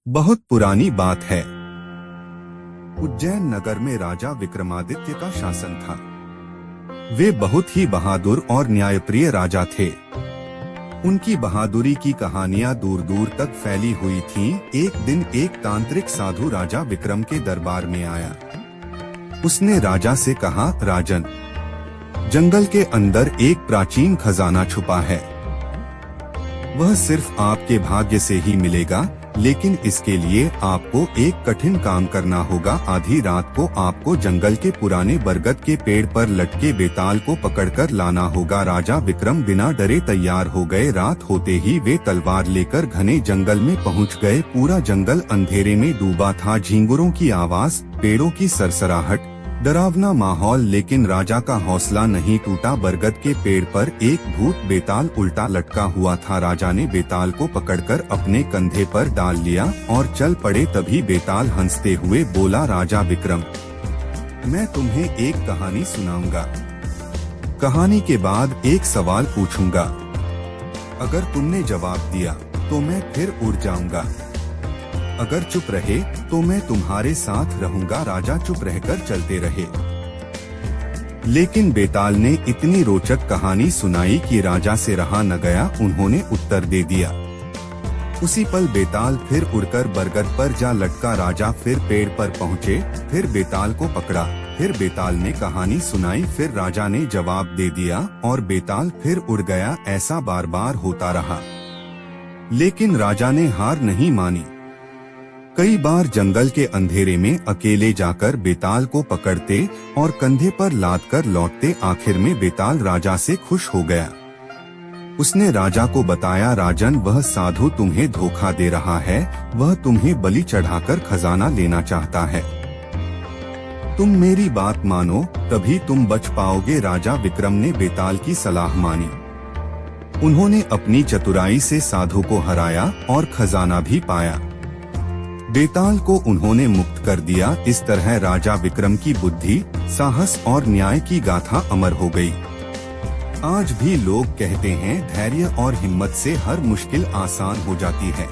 बहुत पुरानी बात है। उज्जैन नगर में राजा विक्रमादित्य का शासन था। वे बहुत ही बहादुर और न्यायप्रिय राजा थे। उनकी बहादुरी की कहानियां दूर दूर तक फैली हुई थीं। एक दिन एक तांत्रिक साधु राजा विक्रम के दरबार में आया। उसने राजा से कहा, राजन, जंगल के अंदर एक प्राचीन खजाना छुपा है। वह सिर्फ आपके भाग्य से ही मिलेगा, लेकिन इसके लिए आपको एक कठिन काम करना होगा। आधी रात को आपको जंगल के पुराने बरगद के पेड़ पर लटके बेताल को पकड़कर लाना होगा। राजा विक्रम बिना डरे तैयार हो गए। रात होते ही वे तलवार लेकर घने जंगल में पहुंच गए। पूरा जंगल अंधेरे में डूबा था। झींगुरों की आवाज, पेड़ों की सरसराहट, डरावना माहौल, लेकिन राजा का हौसला नहीं टूटा। बरगद के पेड़ पर एक भूत बेताल उल्टा लटका हुआ था। राजा ने बेताल को पकड़कर अपने कंधे पर डाल लिया और चल पड़े। तभी बेताल हंसते हुए बोला, राजा विक्रम, मैं तुम्हें एक कहानी सुनाऊंगा। कहानी के बाद एक सवाल पूछूंगा। अगर तुमने जवाब दिया तो मैं फिर उड़ जाऊंगा। अगर चुप रहे तो मैं तुम्हारे साथ रहूंगा। राजा चुप रहकर चलते रहे, लेकिन बेताल ने इतनी रोचक कहानी सुनाई कि राजा से रहा न गया। उन्होंने उत्तर दे दिया। उसी पल बेताल फिर उड़कर बरगद पर जा लटका। राजा फिर पेड़ पर पहुँचे, फिर बेताल को पकड़ा। फिर बेताल ने कहानी सुनाई, फिर राजा ने जवाब दे दिया और बेताल फिर उड़ गया। ऐसा बार बार होता रहा, लेकिन राजा ने हार नहीं मानी। कई बार जंगल के अंधेरे में अकेले जाकर बेताल को पकड़ते और कंधे पर लाद कर लौटते। आखिर में बेताल राजा से खुश हो गया। उसने राजा को बताया, राजन, वह साधु तुम्हें धोखा दे रहा है। वह तुम्हें बलि चढ़ाकर खजाना लेना चाहता है। तुम मेरी बात मानो, तभी तुम बच पाओगे। राजा विक्रम ने बेताल की सलाह मानी। उन्होंने अपनी चतुराई से साधु को हराया और खजाना भी पाया। बेताल को उन्होंने मुक्त कर दिया। इस तरह राजा विक्रम की बुद्धि, साहस और न्याय की गाथा अमर हो गई। आज भी लोग कहते हैं, धैर्य और हिम्मत से हर मुश्किल आसान हो जाती है।